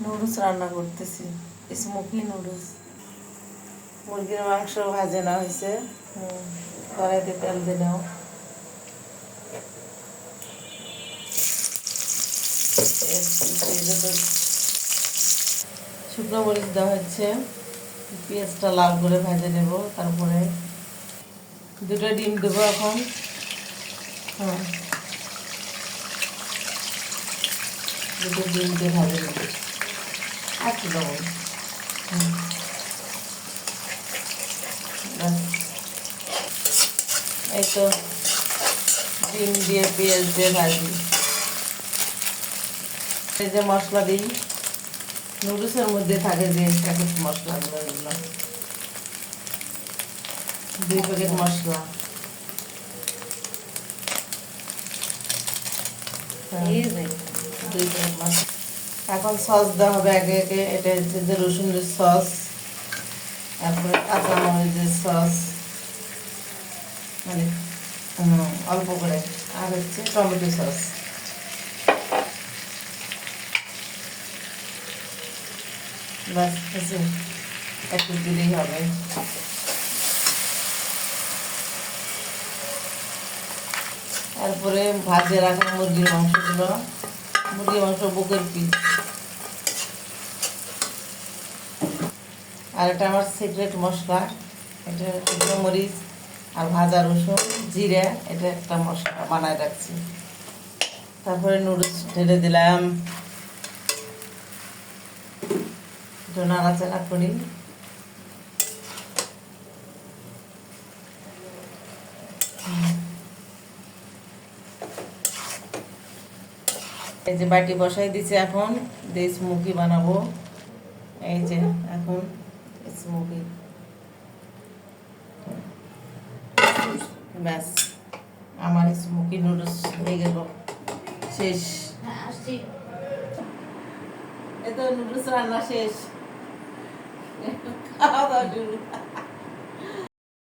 Noodles রান্না করতেছি, smoky noodles. মুরগির মাংস ভাজে না হয়েছে, কড়াইতে তেল দিয়ে নাও। শুকনো মরিচ দেওয়া হচ্ছে, পেঁয়াজটা লাল করে ভেজে নেব। তারপরে দুটো ডিম দেবো এখন। হ্যাঁ, দুটো ডিম দিয়ে ভাজে নেব। একটু দেবো। এই তো ডিম দিয়ে পেঁয়াজ দিয়ে ভাজি। এই যে মশলা দিই, নুডলসের মধ্যে থাকে যে প্যাকেট মশলাগুলো, এগুলো 2 প্যাকেট মশলা। এই যে 2 প্যাকেট মশলা। এখন সস দেওয়া হবে একে একে। এটা হচ্ছে যে রসুনের সস, তারপরে কাঁচামরিচের সস, মানে অল্প করে, আর হচ্ছে টমেটো সস। বাস হচ্ছে, একটু দিলেই হবে। তারপরে ভাজে রাখা মুরগির মাংসগুলো, মুরগির মাংস বুকের পিস। আর এটা আমার সিক্রেট মশলা, এটা শুকনো মরিচ আর ভাজা রসুন জিরা, এটা একটা মশলা বানায় রাখছি। তারপরে নুডলস ঢেলে দিলাম, একটু নাড়াচাড়া করি। এই যে বাটি বসাই দিছি, এখন দিয়ে স্মোকি বানাবো। এই যে এখন স্মোকি, ব্যাস আমার স্মোকি নুডলস হয়ে গেল, শেষ। এই তো নুডলস রান্না শেষ, খাওয়া দাওয়া শুরু।